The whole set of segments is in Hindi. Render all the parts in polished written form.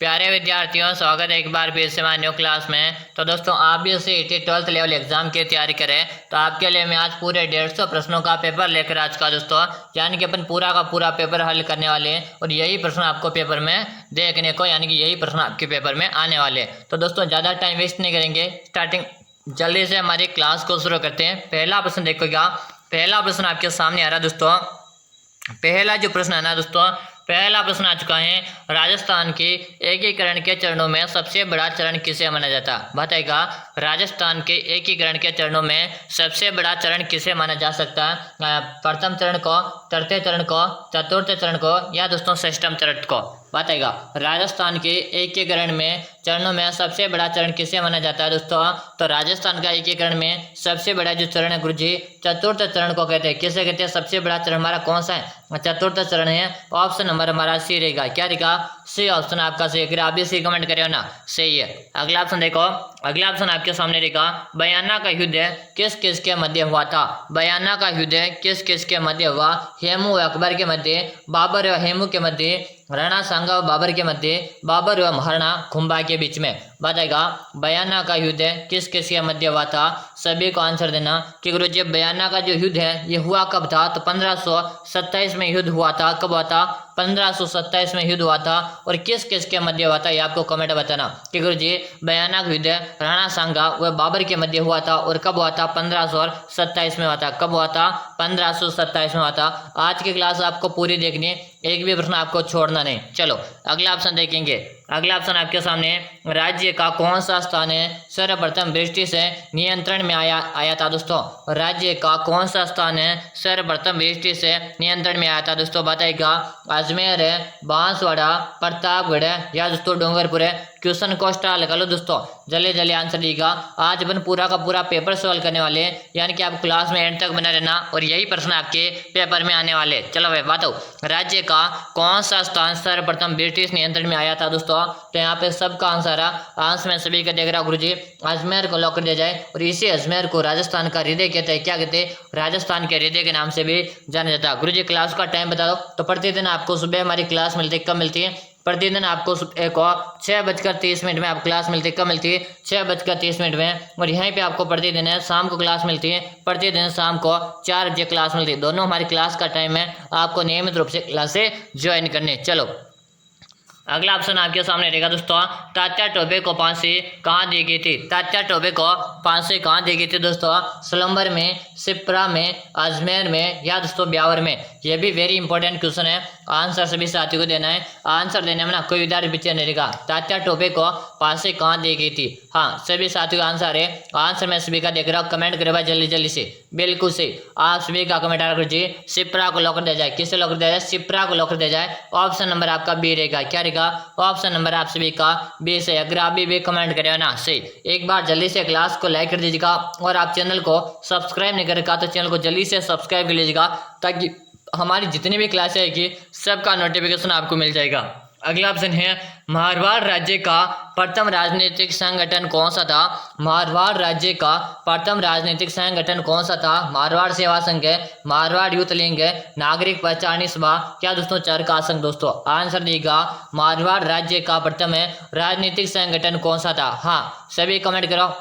प्यारे विद्यार्थियों, स्वागत है एक बार फिर से हमारी न्यू क्लास में। तो दोस्तों, आप भी उसे 12th लेवल एग्जाम की तैयारी करें तो आपके लिए मैं आज पूरे 150 प्रश्नों का पेपर लेकर आज का दोस्तों यानी कि अपन पूरा का पूरा पेपर हल करने वाले हैं और यही प्रश्न आपको पेपर में देखने को यानी कि यही प्रश्न आपके पेपर में आने वाले हैं। तो दोस्तों, ज़्यादा टाइम वेस्ट नहीं करेंगे, स्टार्टिंग जल्दी से हमारी क्लास को शुरू करते हैं। पहला प्रश्न देखोगा, पहला प्रश्न आपके सामने आ रहा है दोस्तों। पहला जो प्रश्न है ना दोस्तों, पहला प्रश्न आ चुका है, राजस्थान के एकीकरण के चरणों में सबसे बड़ा चरण किसे माना जाता है? बताएगा, राजस्थान के एकीकरण के चरणों में सबसे बड़ा चरण किसे माना जा सकता है? प्रथम चरण को, तृतीय चरण को, चतुर्थ चरण को या दोस्तों षष्ठम चरण को? बताएगा, राजस्थान के एकीकरण में चरणों में सबसे बड़ा चरण किसे माना जाता है दोस्तों? तो राजस्थान का एकीकरण में सबसे बड़ा जो चरण है गुरुजी, चतुर्थ चरण को कहते हैं। किसे कहते हैं? सबसे बड़ा चरण हमारा कौन सा है? चतुर्थ चरण है। ऑप्शन नंबर हमारा सी रहेगा। क्या रहेगा? सी ऑप्शन आपका सही। अगर आप भी सी कमेंट करें ना, सही है। अगला ऑप्शन देखो, अगला ऑप्शन आपके सामने रहेगा, बयाना का युद्ध किस किस के मध्य हुआ था? बयाना का युद्ध किस किस के मध्य हुआ? हेमू व अकबर के मध्य, बाबर व हेमू के मध्य, राणा सांगा व बाबर के मध्य, बाबर व महाराणा खुंबा के बीच में? बताएगा, बयाना का युद्ध किस किस के मध्य हुआ था? सभी को आंसर देना कि गुरु जी बयाना का जो युद्ध है ये हुआ कब था? तो 1527 में युद्ध हुआ था। कब हुआ था? 1527 में युद्ध हुआ था। और किस किस के मध्य हुआ था ये आपको कमेंट बताना कि गुरु जी बयाना का युद्ध राणा सांगा व बाबर के मध्य हुआ था। और कब हुआ था? 1527 में हुआ था। कब हुआ था? 1527 में हुआ था। आज की क्लास आपको पूरी देखनी है, एक भी प्रश्न आपको छोड़ना नहीं। चलो अगला ऑप्शन देखेंगे। अगला ऑप्शन आपके सामने, राज्य का कौन सा स्थान है सर्वप्रथम ब्रिटिश से नियंत्रण में आया था दोस्तों? राज्य का कौन सा स्थान है सर्वप्रथम ब्रिटिश से नियंत्रण में आया था दोस्तों? बताएगा, अजमेर है, बांसवाड़ा, प्रतापगढ़ है या दोस्तों डूंगरपुर है? क्वेश्चन को स्टार लगा लो दोस्तों, जल्दी जल्दी आंसर दीजिएगा। आज अपन पूरा का पूरा पेपर सॉल्व करने वाले हैं, यानी कि आप क्लास में एंड तक बना रहना और यही प्रश्न आपके पेपर में आने वाले। चलो भाई बताओ, राज्य का कौन सा स्थान सर्वप्रथम ब्रिटिश नियंत्रण में आया था दोस्तों? तो यहाँ पे सबका आंसर है। आंसर में सभी का देख रहा गुरु जी, अजमेर को लॉक कर दिया जाए। और इसी अजमेर को राजस्थान का हृदय कहते हैं। क्या कहते हैं? राजस्थान के हृदय के नाम से भी जाना जाता है। गुरु जी क्लास का टाइम बता दो। तो प्रतिदिन आपको सुबह हमारी क्लास मिलती है। कब मिलती है? प्रतिदिन आपको 6:30 में आप क्लास मिलती है। कब मिलती है? 6:30 में। और यहीं पे आपको प्रतिदिन है शाम को क्लास मिलती है। प्रतिदिन शाम को 4 बजे क्लास मिलती है। दोनों हमारी क्लास का टाइम है, आपको नियमित रूप से क्लासे ज्वाइन करने। चलो अगला ऑप्शन आपके सामने रहेगा दोस्तों, तात्या टोपे को फांसी कहाँ दी गई थी? तात्या टोपे को फांसी कहाँ दी गई थी दोस्तों? सलम्बर में, सिप्रा में, अजमेर में या दोस्तों ब्यावर में? ये भी वेरी इंपॉर्टेंट क्वेश्चन है, आंसर सभी साथियों को देना है। आंसर देने में ना कोई विद्यार्थी पीछे नहीं रहेगा। तात्या टोपे को फांसी कहाँ दी गई थी? हाँ, सभी साथियों का आंसर है। आंसर मैं सभी का देख रहा हूँ, कमेंट करे भाई जल्दी जल्दी से। बिल्कुल सही, आप सभी का कमेंट आ रहा जी, सिप्रा को लॉक कर दिया जाए। किसे लॉक कर दिया जाए? सिप्रा को लॉक कर दिया जाए। ऑप्शन नंबर आपका बी रहेगा। क्या रहेगा? ऑप्शन नंबर आप सभी का बी से। अगर आप भी कमेंट करेगा ना सही, एक बार जल्दी से क्लास को लाइक कर दीजिएगा। और आप चैनल को सब्सक्राइब नहीं करेगा तो चैनल को जल्दी से सब्सक्राइब कर लीजिएगा, ताकि हमारी जितनी भी क्लास आएगी सबका नोटिफिकेशन आपको मिल जाएगा। अगला ऑप्शन है, मारवाड़ राज्य का प्रथम राजनीतिक संगठन कौन सा था? मारवाड़ राज्य का प्रथम राजनीतिक संगठन कौन सा था? मारवाड़ सेवा संघ है, मारवाड़ यूथ लीग है, नागरिक पहचानी सभा क्या दोस्तों चरखा संघ? दोस्तों आंसर देगा, मारवाड़ राज्य का प्रथम है राजनीतिक संगठन कौन सा था? हाँ, सभी कमेंट करो।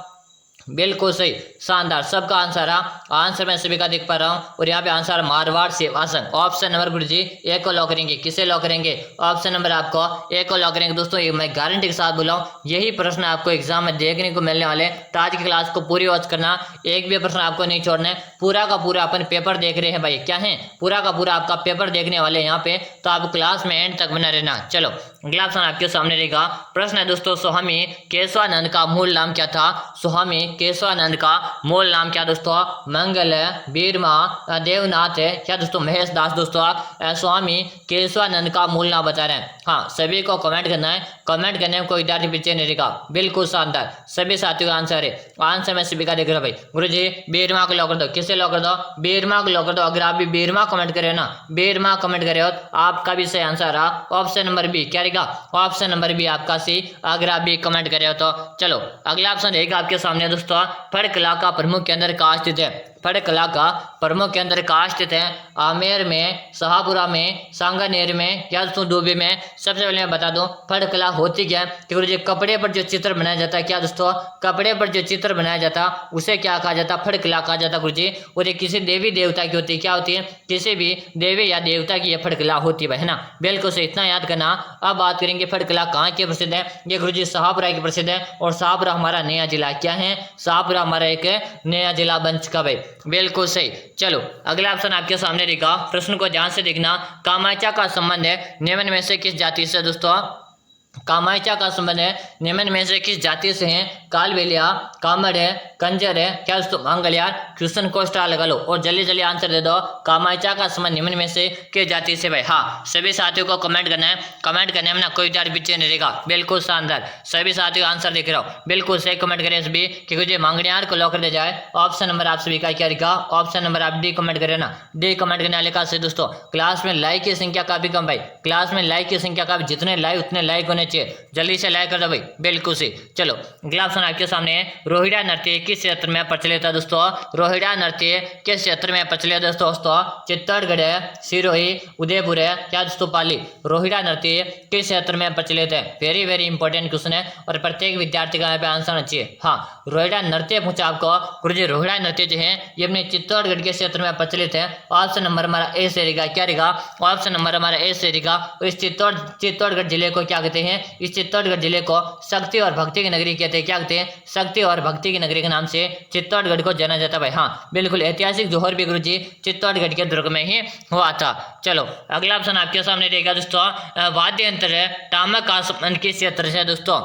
बिल्कुल सही, शानदार, सबका आंसर है। आंसर मैं सभी का देख पा रहा हूँ। और यहाँ पे आंसर मारवाड़ सेवा संघ। ऑप्शन नंबर गुरु जी ए को लॉक करेंगे। किसे लॉक करेंगे? ऑप्शन नंबर आपको ए को लॉक करेंगे। दोस्तों ये मैं गारंटी के साथ बोला हूँ, यही प्रश्न आपको एग्जाम में देखने को मिलने वाले। तो आज की क्लास को पूरी वॉच करना, एक भी प्रश्न आपको नहीं छोड़ना है। पूरा का पूरा अपन पेपर देख रहे हैं भाई, क्या है? पूरा का पूरा आपका पेपर देखने वाले यहाँ पे, तो आप क्लास में एंड तक बना रहना। चलो अगला ऑप्शन आपके सामने रहेगा। प्रश्न है दोस्तों, स्वामी केशवानंद का मूल नाम क्या था? स्वामी केशवानंद का मूल नाम क्या दोस्तों? मंगल है, बीरमा, देवनाथ है क्या दोस्तों महेश दास? दोस्तों स्वामी केशवानंद का मूल नाम बता रहे हैं। हाँ, सभी को कमेंट करना है। कमेंट करने में कोई विद्यार्थी पीछे नहीं रहेगा। बिल्कुल शानदार, सभी साथियों का आंसर है। आंसर मैं सभी का देख रहा भाई। गुरु जी बीरमा को लॉक कर दो। किसे लॉक कर दो? बीरमा को लॉक कर दो। अगर आप भी बीरमा कमेंट करे ना, बीरमा कमेंट करे हो तो आपका भी सही आंसर रहा ऑप्शन नंबर बी। क्या रहेगा? ऑप्शन नंबर बी आपका सी, अगर आप भी कमेंट करे हो तो। चलो अगला ऑप्शन रहेगा आपके सामने दोस्तों, फड़ कला का प्रमुख केंद्र कहाँ स्थित है? फड़कला का प्रमुख केंद्र कहाँ स्थित है? आमेर में, शाहपुरा में, सांगानेर में या दोस्तों डूबी में? सबसे पहले मैं बता दूं फड़कला होती क्या है कि गुरुजी कपड़े पर जो चित्र बनाया जाता है, क्या दोस्तों, कपड़े पर जो चित्र बनाया जाता उसे क्या कहा जाता? फड़कला कहा जाता गुरुजी। और ये किसी देवी देवता की होती है, क्या होती है? किसी भी देवी या देवता की ये फड़कला होती है ना, बिल्कुल से इतना याद करना। अब बात करेंगे फड़कला कहाँ की प्रसिद्ध है? ये गुरुजी शाहपुरा की प्रसिद्ध है और शाहपुरा हमारा नया जिला क्या है? शाहपुरा हमारा एक नया जिला बन चुका भाई, बिल्कुल सही। चलो अगला ऑप्शन आपके सामने देखा, प्रश्न को ध्यान से देखना। कामाख्या का संबंध है निम्न में से किस जाति से? दोस्तों कामाख्या का संबंध है निम्न में से किस जाति से है? कालबेलिया, कामड़ है, कंजर है, क्या दोस्तों मंगलयार? क्वेश्चन को स्टार लगा लो और जल्दी जल्दी आंसर दे दो। कामाख्या का संबंध निम्न में से किस जाति से भाई? हाँ, सभी साथियों को कमेंट करना है, कमेंट करने में ना कोई डर पीछे नहीं रहेगा, बिल्कुल शानदार। सभी साथियों आंसर देख रहा हूँ, बिल्कुल सही कमेंट करें सभी कि मुझे मंगलयार को लॉक कर दिया जाए। ऑप्शन नंबर आप सभी का क्या रहेगा? ऑप्शन नंबर आप डी कमेंट करें ना, डी कमेंट करने वाले का से दोस्तों क्लास में लाइक की संख्या काफी कम भाई, क्लास में लाइक की संख्या काफी, जितने लाइक उतने लाइक होने चाहिए, जल्दी से लाइक कर दो भाई, बिल्कुल से। चलो अगला ऑप्शन आपके सामने है, रोहिड़ा नृत्य किस क्षेत्र में प्रचलित है? दोस्तों रोहिड़ा नृत्य किस क्षेत्र में प्रचलित है? दोस्तों चित्तौड़गढ़ है, सिरोही, उदयपुर है, क्या दोस्तों पाली? रोहिड़ा नृत्य किस क्षेत्र में प्रचलित है? वेरी वेरी इंपॉर्टेंट क्वेश्चन है और प्रत्येक विद्यार्थी का यहाँ पे आंसर होना चाहिए। हाँ, रोहिड़ा नृत्य पूछा आपको गुरुजी, रोहिड़ा नृत्य जो है ये अपने चित्तौड़गढ़ के क्षेत्र में प्रचलित है। ऑप्शन नंबर हमारा ए से रहेगा, क्या रहेगा? ऑप्शन नंबर हमारा ए से रहेगा। इस चित्तौड़गढ़ जिले को क्या कहते हैं? इस चित्तौड़गढ़ जिले को शक्ति और भक्ति की नगरी कहते हैं, क्या कहते हैं? शक्ति और भक्ति की नगरी के नाम से चित्तौड़गढ़ को जाना जाता है भाई। हाँ बिल्कुल, ऐतिहासिक जोहर भी गुरुजी चित्तौड़गढ़ के दुर्ग में ही हुआ था। चलो अगला ऑप्शन आपके सामने रहेगा दोस्तों, वाद्य यंत्र है टामक का संबंध किस क्षेत्र से? दोस्तों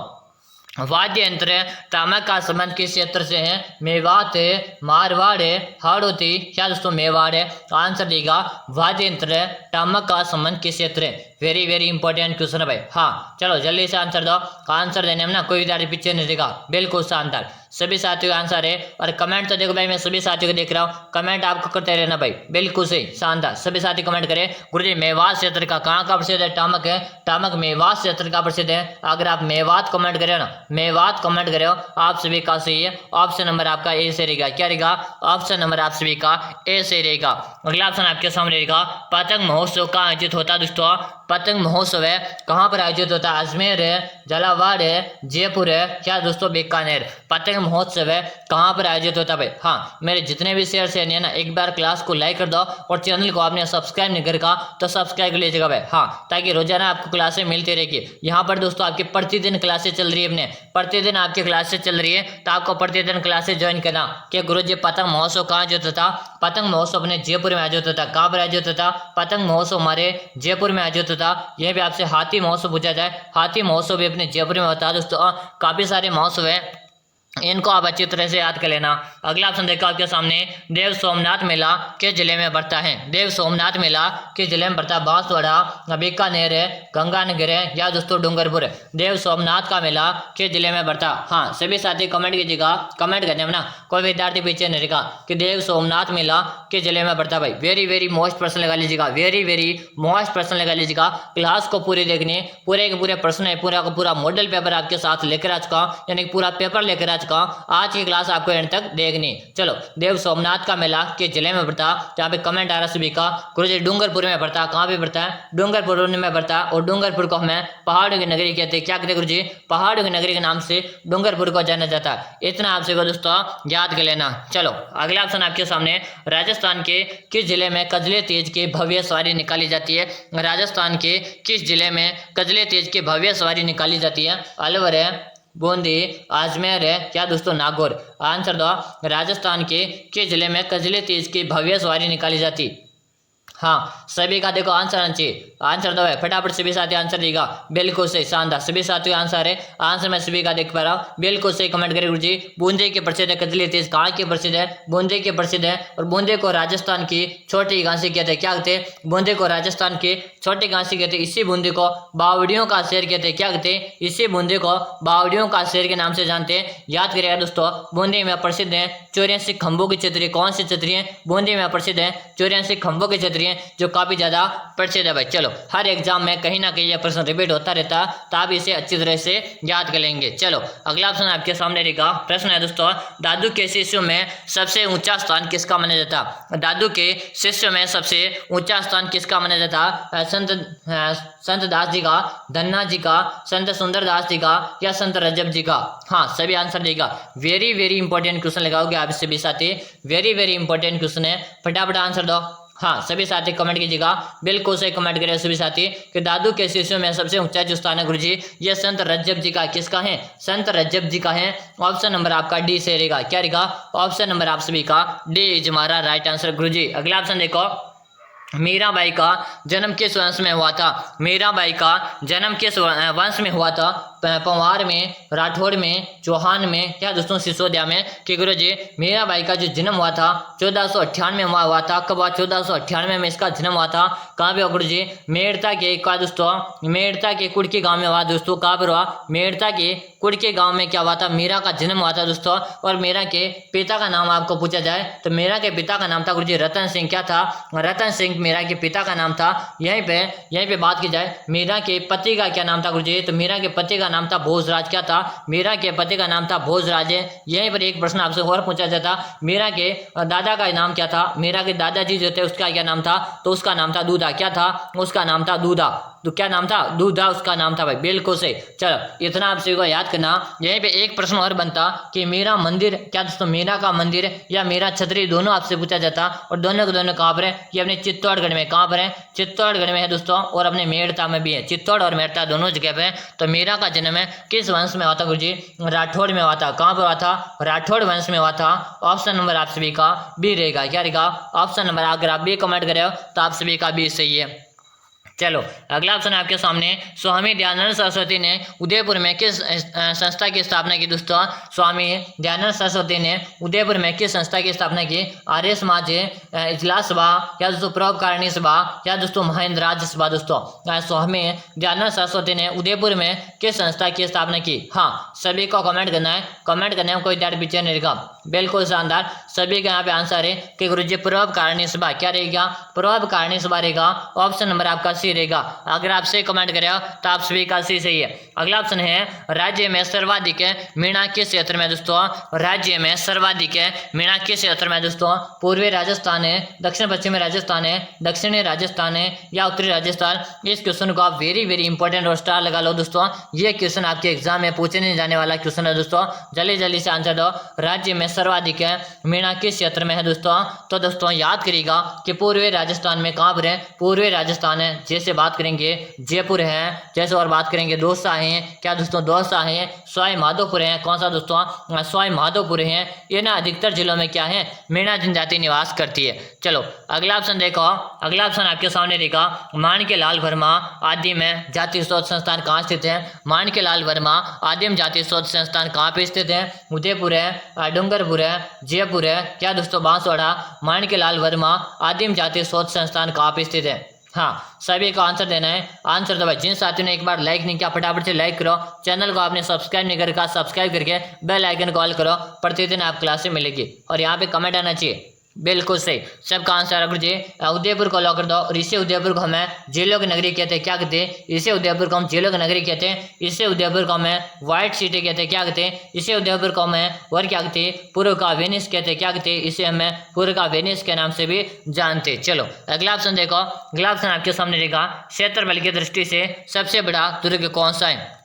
वाद्य यंत्र टामक का संबंध किस क्षेत्र से है? मेवात है, मारवाड़ है, हाड़ौती, क्या दोस्तों मेवाड़ है? आंसर देगा वाद्य यंत्र टामक का संबंध किस क्षेत्र है? वेरी वेरी इंपॉर्टेंट क्वेश्चन है भाई। हाँ चलो जल्दी से आंसर दो, आंसर देने में ना कोई विद्यार्थी पीछे नहीं देगा, बिल्कुल शानदार। सभी साथियों का आंसर है और कमेंट तो देखो भाई, मैं सभी साथियों को देख रहा हूँ, कमेंट आपको करते रहना भाई, बिल्कुल सही शानदार। सभी साथी कमेंट करें। गुरुजी मेवात क्षेत्र का कहाँ का प्रसिद्ध है? टामक है, टामक मेवात क्षेत्र का प्रसिद्ध है। अगर आप मेवात कमेंट करें ना, मेवात कमेंट करें आप सभी का सही है। ऑप्शन नंबर आपका ए से रहेगा, क्या रहेगा? ऑप्शन नंबर आप सभी का ए से रहेगा। अगला ऑप्शन आपके सामने रहेगा, पतंग महोत्सव कहाँ आयोजित होता है? दोस्तों पतंग महोत्सव है कहाँ पर आयोजित होता है? अजमेर है, झालावाड़ है, जयपुर है, क्या दोस्तों बीकानेर? पतंग महोत्सव है कहाँ पर आयोजित होता है भाई? हाँ, मेरे जितने भी शेयर से ना एक बार क्लास को लाइक कर दो और चैनल को आपने सब्सक्राइब नहीं करेगा तो सब्सक्राइब कर लीजिएगा भाई। हाँ, ताकि रोजाना आपको क्लासें मिलती रहेगी। यहाँ पर दोस्तों आपकी प्रतिदिन क्लासें चल रही है, अपने प्रतिदिन आपकी क्लासें चल रही है, तो आपको प्रतिदिन क्लासें ज्वाइन करना। कि गुरुजी पतंग महोत्सव कहाँ आयोजित होता? पतंग महोत्सव अपने जयपुर में आयोजित होता। कहाँ पर आयोजित होता? पतंग महोत्सव हमारे जयपुर में आयोजित होता। यह भी आपसे हाथी महोत्सव पूछा जाए, हाथी महोत्सव भी अपने जयपुर में होता है दोस्तों। काफी सारे महोत्सव है, इनको आप अच्छी तरह से याद कर लेना। अगला ऑप्शन देखो आपके सामने, देव सोमनाथ मेला किस जिले में पड़ता है? देव सोमनाथ मेला किस जिले में पड़ता है? बांसवाड़ा, बीकानेर है, गंगानगर है, या दोस्तों डूंगरपुर है? देव सोमनाथ का मेला किस जिले में पड़ता है? हाँ सभी साथी कमेंट कीजिएगा, कमेंट करने में ना कोई विद्यार्थी पीछे नहीं रहेगा कि देव सोमनाथ मेला किस जिले में पड़ता है भाई। वेरी वेरी मोस्ट प्रश्न लगा लीजिएगा, वेरी वेरी मोस्ट प्रश्न लगा लीजिएगा। क्लास को पूरी देखनी, पूरे के पूरे प्रश्न है, पूरा का पूरा मॉडल पेपर आपके साथ लेकर आ चुका, यानी पूरा पेपर लेकर आ चुका। आज की क्लास आपको एंड तक देखनी। चलो देव सोमनाथ का मेला किस जिले में पड़ता? जहाँ पे कमेंट आ रहा सभी का, गुरुजी डूंगरपुर में पड़ता। कहाँ पे पड़ता है? डूंगरपुर में पड़ता है। और डूंगरपुर को हमें पहाड़ों की नगरी कहते हैं, क्या कहते हैं गुरुजी? पहाड़ों की नगरी के नाम से डूंगरपुर को जाना जाता है। इतना आपसे को दोस्तों याद कर लेना। चलो अगला ऑप्शन आपके सामने, राजस्थान के किस जिले में कजले तेज की भव्य सवारी निकाली जाती है? राजस्थान के किस जिले में कजले तेज की भव्य सवारी निकाली जाती है? अलवर है, बूंदी, अजमेर है, क्या दोस्तों नागौर? आंसर दो, राजस्थान के किस जिले में कजले तीज की भव्य सवारी निकाली जाती? हाँ सभी का देखो आंसर आना चाहिए, आंसर दो है फटाफट सभी साथी आंसर देगा, बिल्कुल सही शानदार। सभी साथियों का आंसर है, आंसर मैं सभी का देख पा रहा हूँ, बिल्कुल सही कमेंट करें गुरुजी। बूंदे के प्रसिद्ध है कजली तेज, कहाँ के प्रसिद्ध है? बूंदे के प्रसिद्ध है। और बूंदे को राजस्थान की छोटी घासी कहते हैं, क्या कहते हैं? बूंदे को राजस्थान की छोटी घासी कहते हैं। इसी बूंदे को बावड़ियों का शहर कहते हैं, क्या कहते हैं? इसी बूंदे को बावड़ियों का शहर के नाम से जानते हैं। याद करिएगा दोस्तों, बूंदी में प्रसिद्ध है 84 खंभों की छतरी। कौन सी छतरी है? बूंदी में प्रसिद्ध है 84 खंभों की छतरी है, जो काफी ज्यादा प्रसिद्ध है भाई। चलो चलो हर एग्जाम में कहीं ना कहीं यह प्रश्न रिपीट होता रहता, तो आप इसे अच्छी तरह से याद कर लेंगे। चलो अगला ऑप्शन आपके सामने रहेगा। प्रश्न है दोस्तों, दादू के शिष्यों में सबसे ऊंचा स्थान किसका माना जाता? दादू के शिष्यों में सबसे ऊंचा स्थान किसका माना जाता? संत दास जी का, धन्ना जी का, संत सुंदरदास जी का, या संत रजब जी का? हाँ, सभी आंसर देगा। वेरी वेरी इंपॉर्टेंट क्वेश्चन लगाओगे आप सभी साथी, वेरी वेरी इंपॉर्टेंट क्वेश्चन है, फटाफट आंसर दो। हाँ, सभी साथी कमेंट कीजिएगा, बिल्कुल सही कमेंट करें सभी साथी कि दादू के शिष्यों में सबसे ऊंचा जो स्थान है गुरुजी, ये संत रजब जी का। किसका है? संत रजब जी का है। ऑप्शन नंबर आपका डी से रहेगा। क्या रहेगा? ऑप्शन नंबर आप सभी का डी इज हमारा राइट आंसर गुरुजी। अगला ऑप्शन देखो, मीराबाई का जन्म किस वंश में हुआ था? मीराबाई का जन्म किस वंश में हुआ था? पंवार में, राठौड़ में, चौहान में, या दोस्तों सिसोदिया में? कि गुरुजी मीराबाई का जो जन्म हुआ था 1498 में हुआ था। कब हुआ? 1498 में इसका जन्म हुआ था। कहाँ पे हुआ गुरुजी? मेड़ता के का दोस्तों, मेड़ता के कुड़की गांव में हुआ दोस्तों। कहाँ पर हुआ? मेड़ता के कुड़की गांव में क्या हुआ था? मीरा का जन्म हुआ था दोस्तों। और मीरा के पिता का नाम आपको पूछा जाए तो मीरा के पिता का नाम था गुरुजी रतन सिंह। क्या था? रतन सिंह मीरा के पिता का नाम था। यहीं पे बात की जाए मीरा के पति का क्या नाम था गुरुजी? तो मीरा के पति का नाम था भोजराज। क्या था? मीरा के पति का नाम था भोजराज। यहीं पर एक प्रश्न आपसे और पूछा जाता, मीरा के दादा का नाम क्या था? मीरा के दादाजी जो थे उसका क्या नाम था? तो उसका नाम था दूधा। क्या था? उसका नाम था दूधा। तो क्या नाम था? दूधा उसका नाम था भाई, बिल्कुल सही। चलो इतना आप सभी को याद करना। यहीं पे एक प्रश्न और बनता कि मीरा मंदिर, क्या दोस्तों मीरा का मंदिर या मीरा छतरी, दोनों आपसे पूछा जाता। और दोनों के दोनों कहाँ पर है? ये अपने चित्तौड़गढ़ में। कहाँ पर है? चित्तौड़गढ़ में है दोस्तों। और अपने मेड़ता में भी है। चित्तौड़ और मेड़ता दोनों जगह पे है। तो मीरा का जन्म है किस वंश में हुआ था गुरुजी? राठौड़ में हुआ था। कहाँ पर हुआ था? राठौड़ वंश में हुआ था। ऑप्शन नंबर आप सभी का बी रहेगा। क्या रहेगा? ऑप्शन नंबर, अगर आप बी कमेंट करे हो तो आप सभी का बी सही है। चलो अगला ऑप्शन आपके सामने, स्वामी दयानंद सरस्वती ने उदयपुर में किस संस्था की स्थापना की दोस्तों? स्वामी दयानंद सरस्वती ने उदयपुर में किस संस्था की स्थापना की? आर्य समाज इजलास सभा, या दोस्तों परोपकारिणी सभा, या दोस्तों महेंद्र राज्य सभा? दोस्तों स्वामी दयानंद सरस्वती ने उदयपुर में किस संस्था की स्थापना की? हाँ, सभी को कमेंट करना है, कमेंट करने में कोई डर पीछे नहीं रहेगा। बिल्कुल शानदार, सभी का यहाँ पे आंसर है कि गुरुजी परोपकारिणी सभा। क्या रहेगा? परोपकारिणी सभा रहेगा। ऑप्शन नंबर आपका सी रहेगा। अगर आप सही कमेंट करें तो आप सभी का सी सही है। अगला ऑप्शन है, राज्य में सर्वाधिक मीणा किस क्षेत्र में दोस्तों? राज्य में सर्वाधिक मीणा किस क्षेत्र में दोस्तों? पूर्वी राजस्थान है, दक्षिण पश्चिमी राजस्थान है, दक्षिणी राजस्थान है, या उत्तरी राजस्थान? इस क्वेश्चन को आप वेरी वेरी इंपॉर्टेंट और स्टार लगा लो दोस्तों। ये क्वेश्चन आपके एग्जाम में पूछने जाने वाला क्वेश्चन है दोस्तों। जल्दी जल्दी से आंसर दो। राज्य में सर्वाधिक मीणा किस क्षेत्र में है दोस्तों? तो दोस्तों याद करिएगा कि पूर्वी राजस्थान में कहाँ पर है? पूर्वी राजस्थान है। जैसे बात करेंगे जयपुर है, जैसे और बात करेंगे दौसा है। क्या दोस्तों? दौसा है। सवाई माधोपुर है। कौन सा दोस्तों? सवाई माधोपुर है। ये ना अधिकतर जिलों में क्या है? मीणा जनजाति निवास करती है। चलो अगला ऑप्शन देखो। अगला ऑप्शन आपके सामने रहेगा, माणिक्यलाल वर्मा आदिम जाति शोध संस्थान कहाँ स्थित है? माणिक्यलाल वर्मा आदिम जाति शोध संस्थान कहाँ पे स्थित है? उदयपुर है, डूंगरपुर है, जयपुर है, क्या दोस्तों बांसवाड़ा? माणिक्यलाल वर्मा आदिम जाति शोध संस्थान कहाँ पे स्थित है? हाँ, सभी को आंसर देना है। आंसर दो भाई। जिन साथियों ने एक बार लाइक नहीं किया फटाफट से लाइक करो। चैनल को आपने सब्सक्राइब नहीं करके सब्सक्राइब करके बेल आइकन कॉल करो। प्रतिदिन आप क्लासें मिलेगी। और यहाँ पे कमेंट आना चाहिए। बिल्कुल सही, सबका आंसर गुरुजी उदयपुर को लॉक कर दो। और इसे उदयपुर को हमें जेलों की नगरी कहते हैं। क्या कहते हैं? इसे उदयपुर को हम जेलों की नगरी कहते हैं। इसे उदयपुर को हमें व्हाइट सिटी कहते हैं। क्या कहते हैं? इसे उदयपुर को हमें और क्या कहते हैं? पूर्व का वेनिस कहते हैं। क्या कहते हैं? इसे हमें पूर्व का वेनिस के नाम से भी जानते हैं। चलो अगला ऑप्शन देखो। अगला ऑप्शन आपके सामने रहेगा, क्षेत्रफल की दृष्टि से सबसे बड़ा दुर्ग कौन सा है?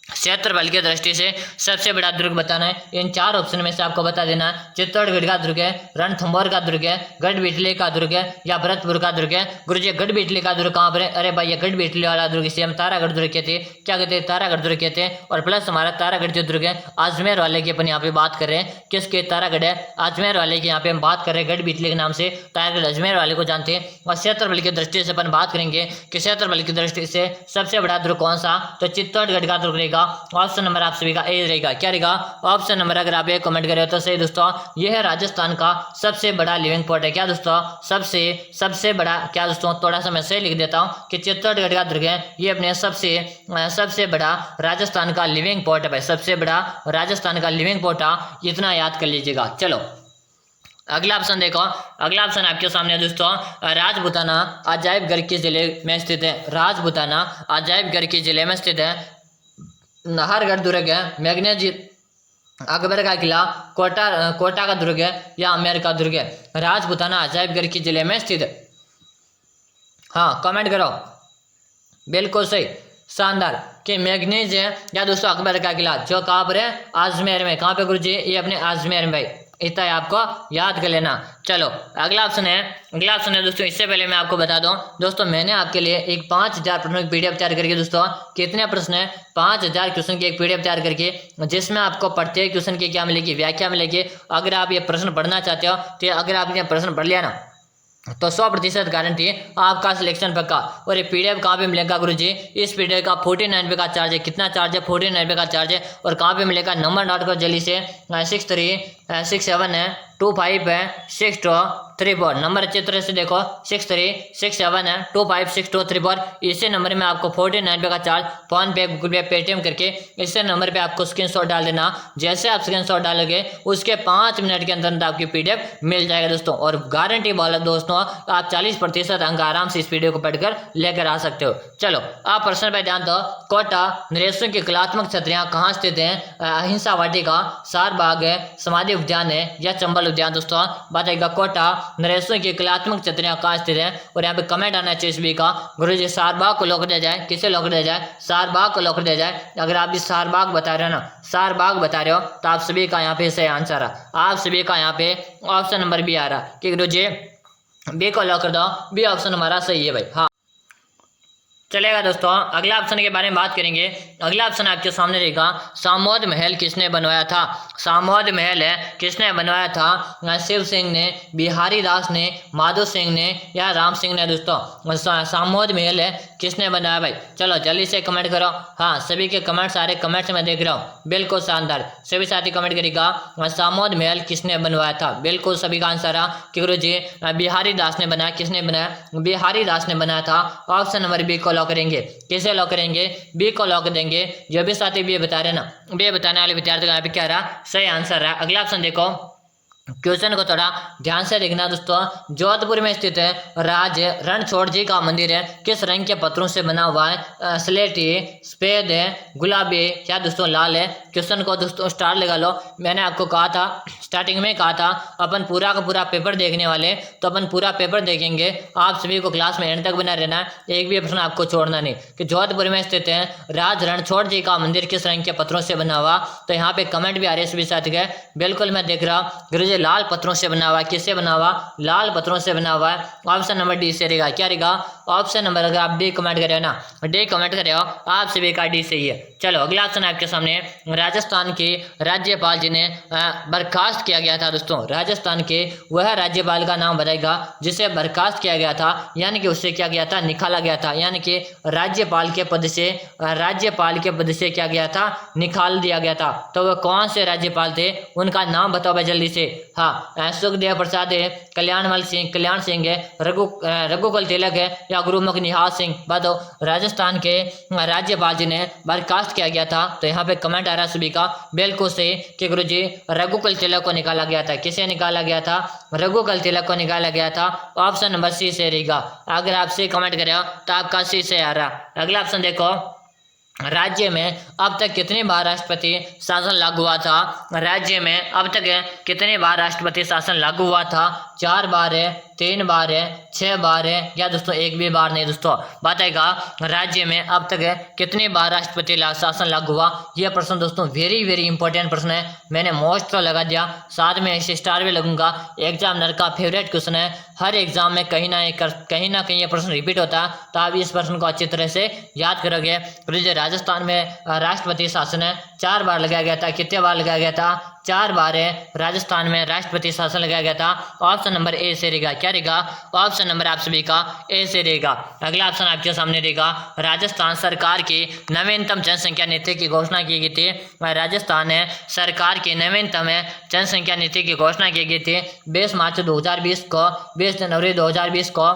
क्षेत्रफल की दृष्टि से सबसे बड़ा दुर्ग बताना है। इन चार ऑप्शन में से आपको बता देना है। चित्तौड़गढ़ का दुर्ग है, रणथंभौर का दुर्ग है, गढ़बिटले का दुर्ग है, या भरतपुर का दुर्ग है। गुरुजी गढ़बिटले का दुर्ग कहाँ पर है? अरे भाई ये गढ़बिटले वाला दुर्ग इसे हम तारागढ़ दुर्ग कहते हैं। क्या कहते हैं? तारागढ़ दुर्ग कहते हैं। और प्लस हमारा तारागढ़ जो दुर्ग है अजमेर वाले की अपन यहाँ पे बात कर रहे हैं। किसके? तारागढ़ है अजमेर वाले की यहाँ पे हम बात कर रहे हैं। गढ़बिटले के नाम से तारागढ़ अजमेर वाले को जानते हैं। और क्षेत्रफल की दृष्टि से अपन बात करेंगे कि क्षेत्रफल की दृष्टि से सबसे बड़ा दुर्ग कौन सा? तो चित्तौड़गढ़ का दुर्ग रहेगा। ऑप्शन नंबर आप सभी का ए रहेगा। क्या रहेगा? ऑप्शन नंबर अगर आप ए कमेंट करें तो सही दोस्तों। यह है राजस्थान का सबसे बड़ा लिविंग पोर्ट है। क्या दोस्तों? सबसे बड़ा। क्या दोस्तों? थोड़ा सा मैं सही लिख देता हूँ कि चित्तौड़गढ़ का दुर्ग है ये अपने सबसे बड़ा राजस्थान का लिविंग पोर्ट है भाई। सबसे बड़ा राजस्थान का लिविंग पोर्ट है, इतना याद कर लीजिएगा। चलो अगला ऑप्शन देखो, अगला ऑप्शन आपके सामने है दोस्तों, राजपूताना अजायब घर किस जिले में स्थित है? राजपूताना अजायब घर किस जिले में स्थित है? नाहरगढ़ दुर्ग है, मैग्नेजी अकबर का किला, कोटा का दुर्ग है या आमेर का दुर्ग है? राजपूताना अजायब घर किस जिले में स्थित है? हाँ कमेंट करो। बिल्कुल सही, शानदार कि मैग्नीज है या दोस्तों अकबर का किला जो कहाँ पर है? अजमेर में। कहाँ पे गुरुजी? ये अपने अजमेर में भाई, इतना आपको याद कर लेना। चलो अगला ऑप्शन है, अगला ऑप्शन है दोस्तों, इससे पहले मैं आपको बता दूं दोस्तों, मैंने आपके लिए एक 5000 प्रश्नों की पीडीएफ तैयार करके दोस्तों, कितने प्रश्न है? 5000 क्वेश्चन की एक पीडीएफ तैयार करके, जिसमें आपको प्रत्येक क्वेश्चन की क्या मिलेगी? व्याख्या मिलेगी। अगर आप ये प्रश्न पढ़ना चाहते हो तो अगर आपने प्रश्न पढ़ लिया ना तो 100% गारंटी आपका सिलेक्शन पक्का। और ये पीडीएफ कहाँ पे मिलेगा गुरुजी? इस पीडीएफ का 49 रुपये का चार्ज है। कितना चार्ज है? 49 रुपये का चार्ज है। और कहाँ पे मिलेगा? नंबर नोट करो जल्दी से, 6367 है 25 है 6234। नंबर अच्छी तरह से देखो, 6367 है 256234। इसी नंबर में आपको 49 रुपये का चार्ज फोन पे, गूगल पे, पेटीएम करके इसी नंबर पे आपको स्क्रीनशॉट डाल देना। जैसे आप स्क्रीनशॉट डालोगे उसके 5 मिनट के अंदर आपकी पीडीएफ मिल जाएगा दोस्तों। और गारंटी वाला दोस्तों, आप 40% अंक आराम से इस पीडीएफ को पढ़कर लेकर आ सकते हो। चलो आप प्रश्न पे ध्यान दो। कोटा नरेशों की कलात्मक छतरियां कहाँ स्थित हैं? अहिंसा वाटिका, सार बाग है, समाधि उद्यान है या चंबल उद्यान? दोस्तों बताइएगा, कोटा नरेशों की कलात्मक छतरियां कहाँ स्थित हैं? और यहाँ पे कमेंट आना चाहिए सभी का। गुरुजी सारबाग को लॉक दिया जाए, किसे लॉक दिया जाए? सारबाग को लॉक दिया जाए। अगर आप इस सारबाग बता रहे हो ना, सारबाग बता रहे हो, तो आप सभी का यहाँ पे सही आंसर है। आप सभी का यहाँ पे ऑप्शन नंबर बी आ रहा कि गुरुजी बी को लॉक कर दो, बी ऑप्शन हमारा सही है भाई। हाँ चलेगा दोस्तों, अगला ऑप्शन के बारे में बात करेंगे। अगला ऑप्शन आपके सामने रहेगा, सामोद महल किसने बनवाया था? सामोद महल है किसने बनवाया था? शिव सिंह ने, बिहारी दास ने, माधो सिंह ने या राम सिंह ने? दोस्तों सामोद महल है किसने बनाया भाई? चलो जल्दी से कमेंट करो। हाँ सभी के कमेंट, सारे कमेंट्स में देख रहा हूँ, बिल्कुल शानदार। सभी साथी कमेंट करेगा सामोद महल किसने बनवाया था? बिल्कुल सभी का आंसर है कि गुरुजी बिहारी दास ने बनाया। किसने बनाया? बिहारी दास ने बनाया था। ऑप्शन नंबर बी को लॉक करेंगे। किसे लॉक करेंगे? बी को लॉक देंगे। जो भी साथी बी बता रहे ना, बी बताने वाले विद्यार्थी का यहाँ पे क्या रहा? सही आंसर रहा। अगला ऑप्शन देखो, क्वेश्चन को थोड़ा ध्यान से देखना दोस्तों। जोधपुर में स्थित है राज रणछोड़ जी का मंदिर है, किस रंग के पत्थरों से बना हुआ है? स्लेटी, सफेद है, गुलाबी या दोस्तों लाल है? क्वेश्चन को दोस्तों स्टार लगा लो। मैंने आपको कहा था, स्टार्टिंग में कहा था अपन पूरा का पूरा पेपर देखने वाले, तो अपन पूरा पेपर देखेंगे। आप सभी को क्लास में एंड तक बना रहना है, एक भी प्रश्न आपको छोड़ना नहीं। कि जोधपुर में स्थित है राज रणछोड़ जी का मंदिर किस रंग के पत्थरों से बना हुआ? तो यहाँ पे कमेंट भी आ रहे हैं सभी साथी के, बिल्कुल मैं देख रहा हूँ। लाल पत्थरों से बना हुआ है। किससे बना हुआ? लाल पत्थरों से बना हुआ है। ऑप्शन नंबर डी से रहेगा। क्या रहेगा? ऑप्शन नंबर, अगर आप डी कमेंट करें ना, डी कमेंट करें आप सभी का डी सही है। चलो अगला ऑप्शन आपके सामने, राजस्थान के राज्यपाल जिन्हें बर्खास्त किया गया था दोस्तों, राजस्थान के वह राज्यपाल का नाम बताएगा जिसे बर्खास्त किया गया था, यानी कि उससे क्या गया था? निकाला गया था, यानी कि राज्यपाल के पद से, राज्यपाल के पद से क्या गया था? निकाल दिया गया था। तो वह कौन से राज्यपाल थे? उनका नाम बताओ भाई जल्दी से। हाँ सुखदेव प्रसाद है, कल्याण सिंह है, रघुकुल तिलक है या गुरुमुख निहाल सिंह? बताओ। राजस्थान के राज्यपाल जी ने बर्खास्त किया गया था, तो यहाँ पे कमेंट आ रहा है सभी का, बिल्कुल सही कि गुरुजी रघुकुल तिलक को निकाला गया था। किसे निकाला गया था? रघुकुल तिलक को निकाला गया था। ऑप्शन नंबर सी से रहेगा। अगर आप सी कमेंट करें तो आपका सी से आ रहा। अगला ऑप्शन देखो, राज्य में अब तक कितनी बार राष्ट्रपति शासन लागू हुआ था? राज्य में अब तक कितनी बार राष्ट्रपति शासन लागू हुआ था? 4 बार है, 3 बार है, 6 बार है या दोस्तों एक भी बार नहीं? दोस्तों बताएगा राज्य में अब तक कितनी बार राष्ट्रपति शासन लागू हुआ? यह प्रश्न दोस्तों वेरी वेरी इंपॉर्टेंट प्रश्न है। मैंने मोस्ट तो लगा दिया, साथ में इसे स्टार भी लगूंगा। एग्जामिनर का फेवरेट क्वेश्चन है, हर एग्जाम में कहीं ना कहीं ये प्रश्न रिपीट होता है, तो आप इस प्रश्न को अच्छी तरह से याद करोगे। राजस्थान में राष्ट्रपति शासन है 4 बार लगाया गया था। कितने बार लगाया गया था? 4 बार है राजस्थान में राष्ट्रपति शासन लगाया गया था। ऑप्शन नंबर ए से रहेगा। क्या रहेगा? ऑप्शन नंबर आप सभी का ए से रहेगा। अगला ऑप्शन आपके सामने रहेगा, राजस्थान सरकार की नवीनतम जनसंख्या नीति की घोषणा की गई थी। राजस्थान है सरकार की नवीनतम जनसंख्या नीति की घोषणा की गई थी 20 मार्च 2020 को, 20 जनवरी 2020 को।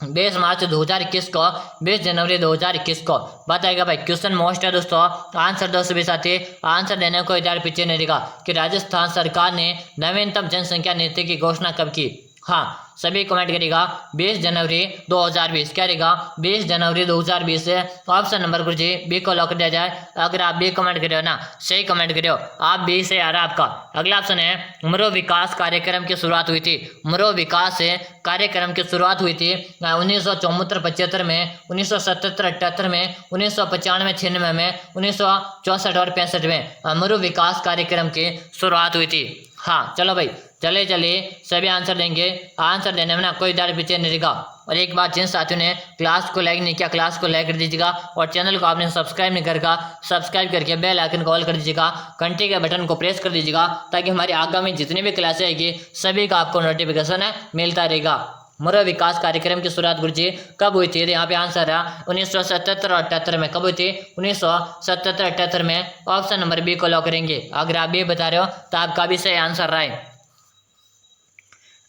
20 मार्च 2021 को 20 जनवरी 2021 को बताएगा भाई। क्वेश्चन मोस्ट है दोस्तों। आंसर दो सभी साथी, आंसर देने को इधर पीछे नहीं दिखा कि राजस्थान सरकार ने नवीनतम जनसंख्या नीति की घोषणा कब की। हाँ सभी कमेंट करेगा 20 जनवरी 2020। क्या रहेगा 20 जनवरी 2020 है ऑप्शन नंबर गुरु जी बी को लॉक कर दिया जाए। अगर आप बी कमेंट करे हो ना, सही कमेंट करे हो आप, बी से आ रहा है आपका। अगला ऑप्शन है मरो विकास कार्यक्रम की शुरुआत हुई थी। मरो विकास कार्यक्रम की शुरुआत हुई थी 1974-75 में, 1977-78 में, 1995-96 में, 1964 और 65 में मरो विकास कार्यक्रम की शुरुआत हुई थी। हाँ चलो भाई चले चलिए सभी आंसर देंगे। आंसर देने में ना कोई दाढ़ पीछे नहीं रहेगा। और एक बात जिन साथियों ने क्लास को लाइक नहीं किया, क्लास को लाइक कर दीजिएगा और चैनल को आपने सब्सक्राइब नहीं करेगा, सब्सक्राइब करके बेल आइकन को ऑल कर दीजिएगा, घंटे के बटन को प्रेस कर दीजिएगा ताकि हमारी आगामी जितनी भी क्लासें आएगी सभी का आपको नोटिफिकेशन मिलता रहेगा। मरो विकास कार्यक्रम की शुरुआत गुरु जी कब हुई थी? यहाँ पे आंसर है 1977 और 78 में। कब हुई थी? 1977-78 में। ऑप्शन नंबर बी को लॉक करेंगे। अगर आप बी बता रहे हो तो आपका भी सही आंसर रहा है।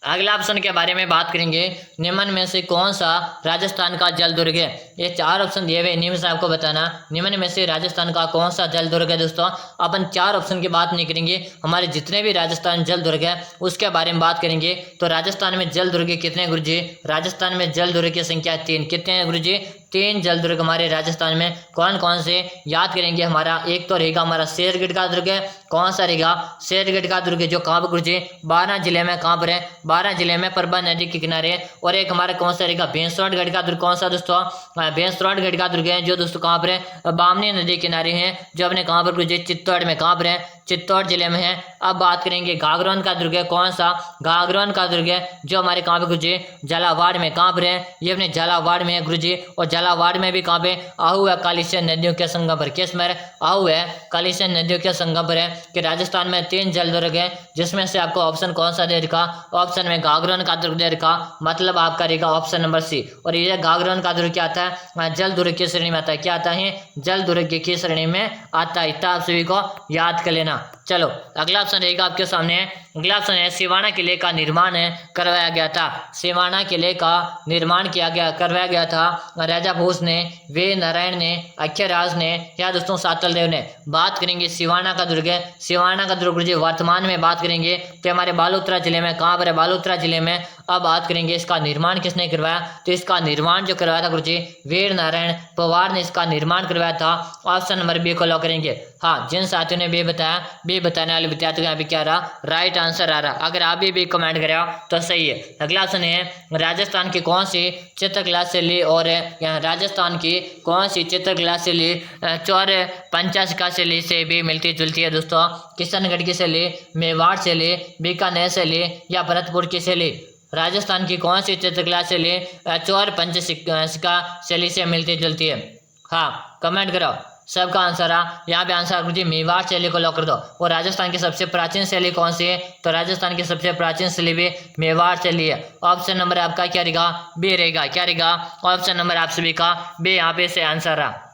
अगला ऑप्शन के बारे में बात करेंगे, निम्न में से कौन सा राजस्थान का जल दुर्ग है? ये चार ऑप्शन दिए हुए, इन्हीं में से आपको बताना निम्न में से राजस्थान का कौन सा जल दुर्ग है। दोस्तों अपन चार ऑप्शन की बात नहीं करेंगे, हमारे जितने भी राजस्थान जल दुर्ग है उसके बारे में बात करेंगे। तो राजस्थान में जल दुर्ग कितने गुरु जी? राजस्थान में जल दुर्ग की संख्या 3। कितने हैं गुरु जी? 3 जल दुर्ग हमारे राजस्थान में। कौन कौन से याद करेंगे? हमारा एक तो रहेगा हमारा शेरगढ़ का दुर्ग है। कौन सा रहेगा? शेरगढ़ का दुर्ग जो कहाँ पर गुरु जी? 12 जिले में। कहाँ पर है? 12 जिले में परबा नदी के किनारे। और एक हमारा कौन सा रहेगा? भैंसवाड़गढ़ का दुर्ग। कौन सा दोस्तों? भैंसवाड़गढ़ का दुर्ग है जो दोस्तों कहाँ पर है? बामनी नदी किनारे हैं जो अपने कहाँ पर गुरु जी? चित्तौड़ में। कहाँ पर है? चित्तौड़ जिले में है। अब बात करेंगे घाघरोन का दुर्ग है। कौन सा? घाघरोन का दुर्ग है जो हमारे कहाँ पे गुरु जी? झालावाड़ में। कहाँ पर है? ये अपने झालावाड़ में है गुरु जी। और झालावाड़ में भी कहाँ पे? आहू है कालीसिंध नदियों के संगम पर। किस में? आहू है कालीसिंध नदियों के संगम पर है। कि राजस्थान में 3 जल दुर्ग है जिसमें से आपको ऑप्शन कौन सा दे रखा? ऑप्शन में घाघरोन का दुर्ग दे रखा, मतलब आपका रहेगा ऑप्शन नंबर सी। और ये घाघरोन का दुर्ग क्या आता है? जल दुर्ग की श्रेणी में आता है। क्या आता है? जल दुर्ग की श्रेणी में आता है। इतना आप सभी को याद कर लेना। चलो अगला ऑप्शन रहेगा आपके सामने। अगला ऑप्शन है सिवाना किले का निर्माण करवाया गया था। सिवाना किले का निर्माण करवाया गया था राजा भोज ने, वीर नारायण ने, अक्षयराज ने या दोस्तों सातल देव ने। बात करेंगे सिवाना का दुर्ग है। सिवाना का दुर्ग जी वर्तमान में बात करेंगे तो हमारे बालोतरा जिले में। कहाँ पर है? बालोतरा जिले में। अब बात करेंगे इसका निर्माण किसने करवाया? तो इसका निर्माण जो करवाया था गुरु जी वीर नारायण पवार ने इसका निर्माण करवाया था। ऑप्शन नंबर बी को लॉक करेंगे। हाँ जिन साथियों ने बी बताया, बी बताने वाले विद्यार्थियों का भी क्या रहा? राइट आंसर आ रहा। अगर आप भी कमेंट करें तो सही है। अगला ऑप्शन है राजस्थान की कौन सी चित्रकला शैली और राजस्थान की कौन सी चित्रकला शैली चौर पंचाश का शैली से भी मिलती जुलती है? दोस्तों किशनगढ़ की शैली, मेवाड़ शैली, बीकानेर शैली या भरतपुर की शैली? राजस्थान की कौन सी चित्रकला शैली चौर पंचशिका शैली से मिलती जुलती है? हाँ कमेंट करो। सबका आंसर आ यहाँ पे आंसर गुरु जी मेवाड़ शैली को लॉक कर दो। और राजस्थान की सबसे प्राचीन शैली कौन सी है? तो राजस्थान की सबसे प्राचीन शैली भी मेवाड़ शैली है। ऑप्शन नंबर आपका क्या रहेगा? बी रहेगा। क्या रहेगा? ऑप्शन नंबर आप सभी का बी यहाँ पे से आंसर रहा।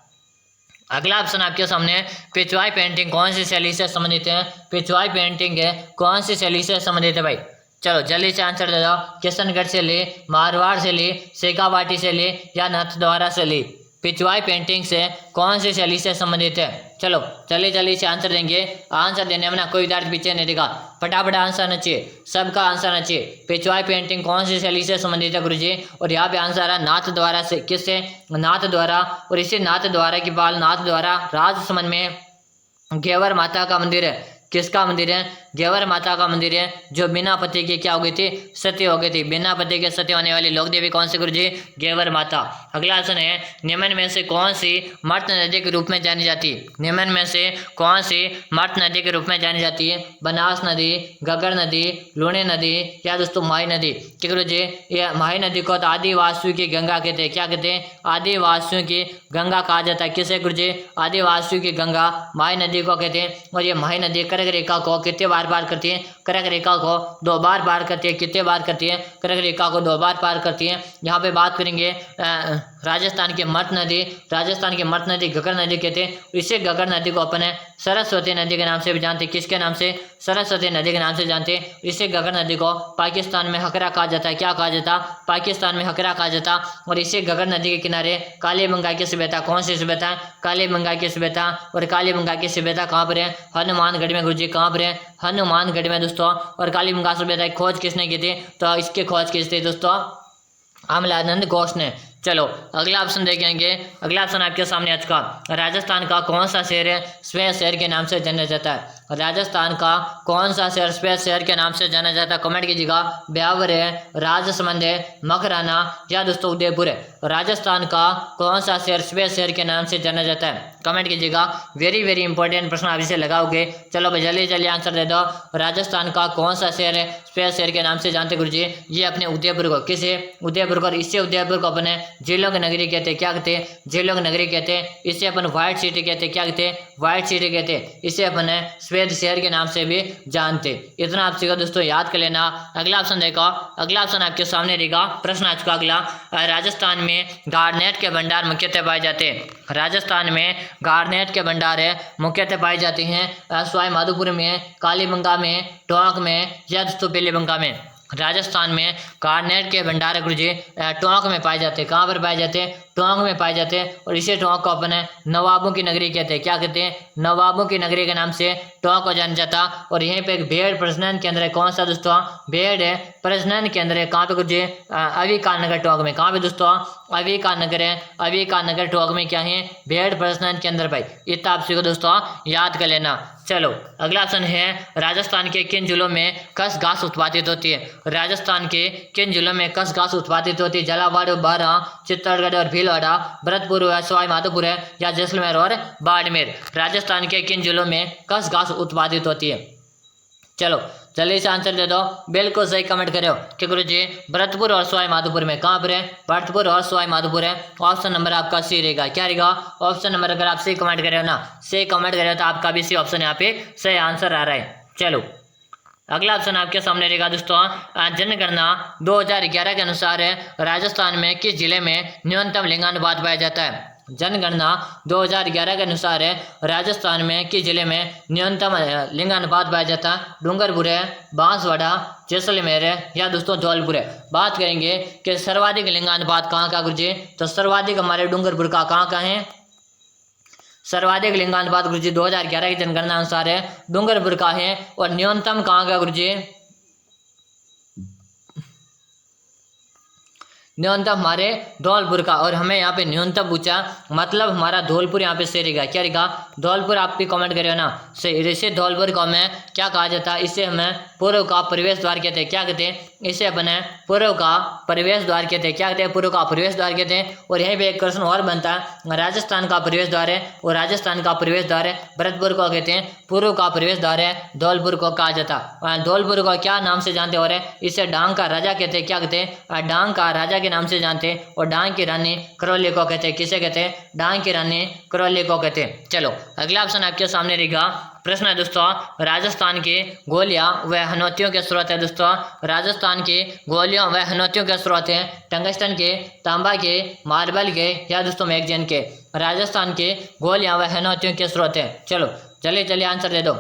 अगला ऑप्शन आपके सामने, पिछवाई पेंटिंग कौन सी शैली से संबंधित है? पिछवाई पेंटिंग है कौन सी शैली से संबंधित है भाई? चलो जल्दी से आंसर दे दो। किशनगढ़ शैली, मारवाड़ शैली, शेखावाटी शैली या नाथद्वारा शैली? पिछवाई पेंटिंग से कौन सी शैली से संबंधित है? चलो जल्दी जल्दी से आंसर देंगे। आंसर देने में ना कोई विद्यार्थी पीछे नहीं देगा। फटाफट आंसर आना चाहिए, सबका आंसर आना चाहिए। पिछवाई पेंटिंग कौन सी शैली से संबंधित है गुरुजी? और यहाँ पे आंसर है नाथ द्वारा से। किससे? नाथ द्वारा। और इसी नाथ द्वारा की बाल नाथ द्वारा राजसमंद में घेवर माता का मंदिर है। किसका मंदिर है? घेवर माता का मंदिर है जो बिना पति के क्या हो गई थी? सती हो गई थी। बिना पति के सती होने वाली लोक देवी कौन सी गुरुजी? घेवर माता। अगला ऑप्शन है निम्न में से कौन सी मर्त नदी के रूप में जानी जाती है? निम्न में से कौन सी मर्त नदी के रूप में जानी जाती है? बनास नदी, गगर नदी, लूणी नदी या दोस्तों माही नदी? कि गुरुजी ये माही नदी को तो आदिवासियों की गंगा कहते हैं। क्या कहते हैं? आदिवासियों की गंगा कहा जाता है। किसे गुरुजी? आदिवासियों की गंगा माही नदी को कहते हैं। और ये माही नदी कर्क रेखा को कितने बार पार करती है? कर्क रेखा को 2 बार पार करती है। कितने बार करती है? कर्क रेखा को 2 बार पार करती है। यहाँ पे बात करेंगे राजस्थान की मट नदी, राजस्थान की मट नदी घग्गर नदी कहते हैं। इसे घग्गर नदी को अपन सरस्वती नदी के नाम से भी जानते हैं। किसके नाम से? सरस्वती नदी के नाम से जानते हैं। इसे घग्गर नदी को पाकिस्तान में हकरा कहा जाता है। क्या कहा जाता? पाकिस्तान में हकरा कहा जाता। और इसे घग्गर नदी के किनारे काली बंगा की सभ्यता, कौन सी सभ्यता? काली बंगा की सभ्यता। और काली बंगा की सभ्यता कहाँ पर है? हनुमानगढ़ में। गुरुजी कहाँ पर है? हनुमानगढ़ में दोस्तों। और काली बंगा सभ्यता की खोज किसने की थी? तो इसकी खोज की थी दोस्तों अमलानंद घोष ने। चलो अगला ऑप्शन देखेंगे। अगला ऑप्शन आपके सामने आज का, राजस्थान का कौन सा शहर है स्वेत शहर के नाम से जाना जाता है? राजस्थान का कौन सा शहर स्वेत शहर के नाम से जाना जाता है? कमेंट कीजिएगा। ब्यावर है, राजसमंद है, मकराना या दोस्तों उदयपुर है। राजस्थान का कौन सा शहर स्वेत शहर के नाम से जाना जाता है? कमेंट कीजिएगा। वेरी वेरी इंपॉर्टेंट प्रश्न आप इसे लगाओगे। चलो भाई जल्दी जल्दी आंसर दे दो। राजस्थान का कौन सा शहर है स्वेत शहर के नाम से जानते गुरुजी? ये अपने उदयपुर को। किसे? उदयपुर को। इससे उदयपुर को अपने झीलों की नगरी कहते हैं। क्या कहते हैं? झीलों की नगरी कहते हैं। इसे अपन व्हाइट सिटी कहते हैं। क्या कहते हैं? व्हाइट सिटी कहते हैं। इसे अपन श्वेत शहर के नाम से भी जानते। इतना आप सीखो दोस्तों, याद कर लेना। अगला ऑप्शन देखो। अगला ऑप्शन आपके सामने रहेगा। प्रश्न आज का अगला, राजस्थान में गार्नेट के भंडार मुख्यतः पाए जाते हैं। राजस्थान में गार्नेट के भंडार है मुख्यतः पाए जाते हैं सवाई माधोपुर में, कालीबंगा में, टोंक में या दोस्तों बेलीबंगा में। राजस्थान में गार्नेट के भंडार गुरुजी टोंक में पाए जाते हैं। कहाँ पर पाए जाते हैं? टोंक में पाए जाते हैं। और इसे टोंक को अपन नवाबों की नगरी कहते हैं। क्या कहते हैं? नवाबों की नगरी के नाम से टोंक को जाना जाता। और यहीं पे एक भेड़ प्रजनन केंद्र है। कौन सा दोस्तों? भेड़ है प्रजनन केंद्र है। कहाँ पे गुरुजी? अविका नगर टोंक में। कहाँ पे दोस्तों? अविका नगर है। अविका नगर टोंक में क्या है? भेड़ प्रजनन केंद्र भाई। इतना आप सीखो दोस्तों, याद कर लेना। चलो अगला ऑप्शन है, राजस्थान के किन जिलों में खस घास उत्पादित होती है? राजस्थान के किन जिलों में खस घास उत्पादित होती है? झालावाड़, बारां, चित्तौड़गढ़ और भीलवाड़ा, भरतपुर है, सवाई माधोपुर है या जैसलमेर और बाड़मेर। राजस्थान के किन जिलों में खस घास उत्पादित होती है? चलो जल्दी से आंसर दे दो। बिल्कुल सही कमेंट करो कि गुरुजी भरतपुर और सवाई माधोपुर में। कहाँ पर है? भरतपुर और सवाई माधोपुर है। ऑप्शन नंबर आपका सी रहेगा। क्या रहेगा? ऑप्शन नंबर, अगर आप सही कमेंट करें ना, सही कमेंट करें तो आपका भी सी ऑप्शन यहाँ पे सही आंसर आ रहा है। चलो अगला ऑप्शन आपके सामने रहेगा दोस्तों, जनगणना 2011 के अनुसार राजस्थान में किस जिले में न्यूनतम लिंगानुपात पाया जाता है? जनगणना 2011 के अनुसार राजस्थान में किस जिले में न्यूनतम लिंगानुपात पाया जाता है? डूंगरपुर है, बांसवाड़ा, जैसलमेर है या दोस्तों धौलपुर है। बात करेंगे कि सर्वाधिक लिंगानुपात कहाँ का गुरुजी? तो सर्वाधिक हमारे डूंगरपुर का। कहाँ का है सर्वाधिक लिंगानुपात गुरुजी? 2011 की जनगणना अनुसार डूंगरपुर का है। और न्यूनतम कहाँ का गुरुजी? न्यूनतम हमारे धौलपुर का। और हमें यहाँ पे न्यूनतम पूछा, मतलब हमारा धौलपुर यहाँ पे सही रहेगा। क्या रहेगा? धौलपुर। आप भी कमेंट करिए ना सही। इसे धौलपुर को हमें क्या कहा जाता है? इसे हमें पूर्व का प्रवेश द्वार कहते हैं। क्या कहते हैं? इसे अपने पूर्व का प्रवेश द्वार कहते हैं। क्या कहते हैं? पूर्व का प्रवेश द्वार कहते हैं। और यहीं पे एक प्रश्न और बनता है, राजस्थान का प्रवेश द्वार है और राजस्थान का प्रवेश द्वार है भरतपुर को कहते हैं, पूर्व का प्रवेश द्वार है धौलपुर को कहा जाता है। धौलपुर को क्या नाम से जानते हो? इसे डांग का राजा कहते हैं। क्या कहते हैं? डांग का राजा के नाम से जानते हैं। और डांग की रानी करौली को कहते हैं। किसे कहते हैं? डांग की रानी करौली को कहते हैं। चलो अगला ऑप्शन आपके सामने रहेगा। प्रश्न है दोस्तों, राजस्थान के गोलियां व हनौतियों के स्रोत है। दोस्तों राजस्थान के गोलियों व हनौतियों के स्रोत हैं टंगस्टन के, तांबा के, मार्बल के या दोस्तों मैगजीन के। राजस्थान के गोलियां व हनौतियों के स्रोत हैं। चलो चलिए चलिए आंसर दे दो।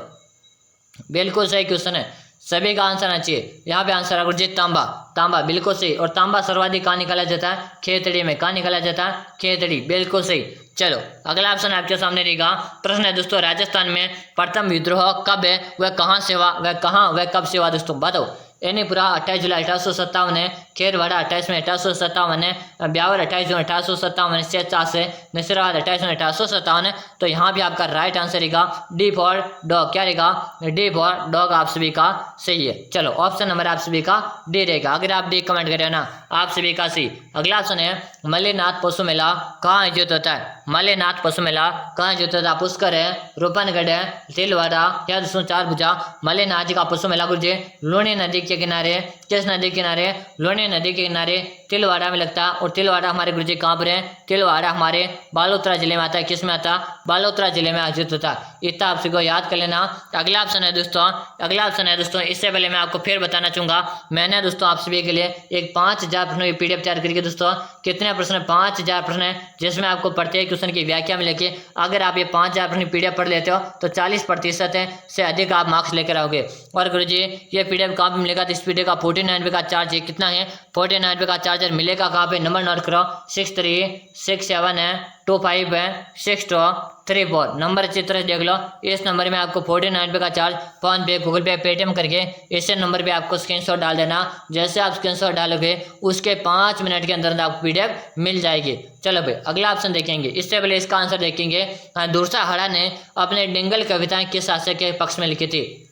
बिल्कुल सही क्वेश्चन है, सभी का आंसर आना चाहिए। यहाँ पे आंसर है जी तांबा। तांबा बिल्कुल सही। और तांबा सर्वाधिक कहाँ निकाला जाता है? खेतड़ी में। कहाँ निकाला जाता है? खेतड़ी। बिल्कुल सही। चलो अगला ऑप्शन आपके सामने रहेगा। प्रश्न है दोस्तों, राजस्थान में प्रथम विद्रोह कब है, वह कहाँ से हुआ, वह कहाँ वह कब से हुआ? दोस्तों बताओ। एनीपुरा 28 जुलाई 1857 है, खेरवाड़ा 28 में 1857 है, ब्यावर 28 जून 1857 है, सेचा से नसीराबाद 28 में 1857 है। तो यहाँ भी आपका राइट आंसर रहेगा डी फॉर डॉग। क्या रहेगा? डी फॉर डॉग आप सभी का सही है। चलो ऑप्शन नंबर आप सभी का डी रहेगा। अगर आप डी कमेंट करें ना, आप सभी का सी। अगला ऑप्शन है, मल्लीनाथ पशु मेला कहाँ आयोजित होता है? मल्लीनाथ पशु मेला कहाँ आयोजित होता है? पुष्कर है, रूपनगढ़ है, तिलवाड़ा या दोस्तों चार भुजा। मल्लीनाथ जी का पशु मेला गुरुजी लूणी नदी के किनारे, किस नदी के किनारे? लूणी नदी के किनारे तिलवाड़ा में लगता है। और तिलवाड़ा हमारे गुरुजी कहाँ पर है? तिलवाड़ा हमारे बालोतरा जिले में आता है। किस में आता है? बालोतरा जिले में आयोजित होता है। इतना आप सबको याद कर लेना। अगला ऑप्शन है दोस्तों, अगला ऑप्शन है दोस्तों, इससे पहले मैं आपको फिर बताना चाहूंगा, मैंने दोस्तों आप सभी के लिए एक 5000 प्रश्नों की PDF तैयार करके दोस्तों, कितने प्रश्न? 5000 प्रश्न है, जिसमें आपको प्रत्येक क्वेश्चन की व्याख्या मिलेगी। अगर आप ये 5000 प्रश्न PDF पढ़ लेते हो तो 40% से अधिक आप मार्क्स लेकर आओगे। और गुरुजी ये PDF कहाँ पे मिलेगा? तो इस PDF का 49 रुपये का चार्ज है। कितना है? 49 रुपये का चार्जर मिलेगा कहाँ पे? नंबर नोट करो, 6367 है 25 है 6234। नंबर अच्छी तरह से देख लो। इस नंबर में आपको 49 रुपये का चार्ज फोन पे, गूगल पे, पेटीएम करके इसे नंबर पे आपको स्क्रीनशॉट डाल देना। जैसे आप स्क्रीनशॉट डालोगे उसके 5 मिनट के अंदर आपको PDF मिल जाएगी। चलो भाई अगला ऑप्शन देखेंगे। इससे पहले इसका आंसर देखेंगे। दुर्सा हड़ा ने अपने डिंगल कविताएं किस शासक के पक्ष में लिखी थी?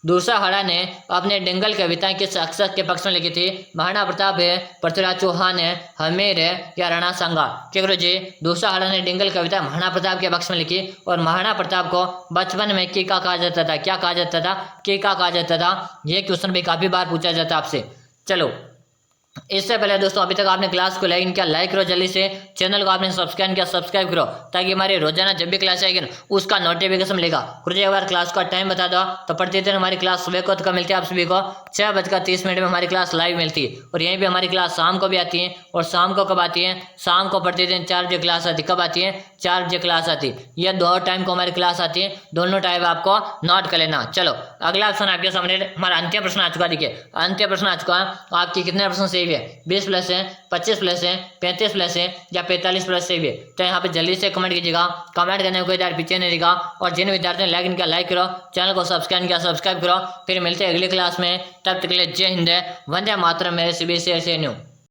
दूसरा हड़ा ने अपने डिंगल कविताएं किस शासक के पक्ष में लिखी थी? महाराणा प्रताप है, पृथ्वीराज चौहान है, हमीर है या राणा सांगा? क्या करो जी? दूसरा हड़ा ने डिंगल कविता महाराणा प्रताप के पक्ष में लिखी। और महाराणा प्रताप को बचपन में कीका कहा जाता था। क्या कहा जाता था? कीका कहा जाता था। ये क्वेश्चन भी काफी बार पूछा जाता है आपसे। चलो इससे पहले दोस्तों अभी तक आपने क्लास को लाइक किया, लाइक करो जल्दी से। चैनल को आपने सब्सक्राइब किया, सब्सक्राइब करो, ताकि हमारे रोजाना जब भी क्लास आएगी ना उसका नोटिफिकेशन मिलेगा। गुरुजी एक बार क्लास का टाइम बता दो। तो प्रतिदिन हमारी क्लास सुबह को कब मिलती है? आप सभी को 6:30 में हमारी क्लास लाइव मिलती है। और यहीं पर हमारी क्लास शाम को भी आती है। और शाम को कब आती है? शाम को प्रतिदिन 4 बजे क्लास आती है। कब आती है? 4 बजे क्लास आती है। यह 2 टाइम को हमारी क्लास आती है, दोनों टाइम आपको नोट कर लेना। चलो अगला ऑप्शन आपके सामने हमारा अंतिम प्रश्न आ चुका। देखिए अंतिम प्रश्न आ चुका। आपकी कितने प्रश्न सही है? 20 प्लस है, 25 प्लस है, 35 प्लस है या 45 प्लस सही है? तो यहाँ पे जल्दी से कमेंट कीजिएगा। कमेंट करने को कोई यार पीछे नहीं रहेगा। और जिन विद्यार्थियों ने लाइक किया लाइक करो, चैनल को सब्सक्राइब किया सब्सक्राइब करो। फिर मिलते हैं अगली क्लास में। तब तक के लिए जय हिंद, वंदे मातरम। मेरे CBSE न्यू।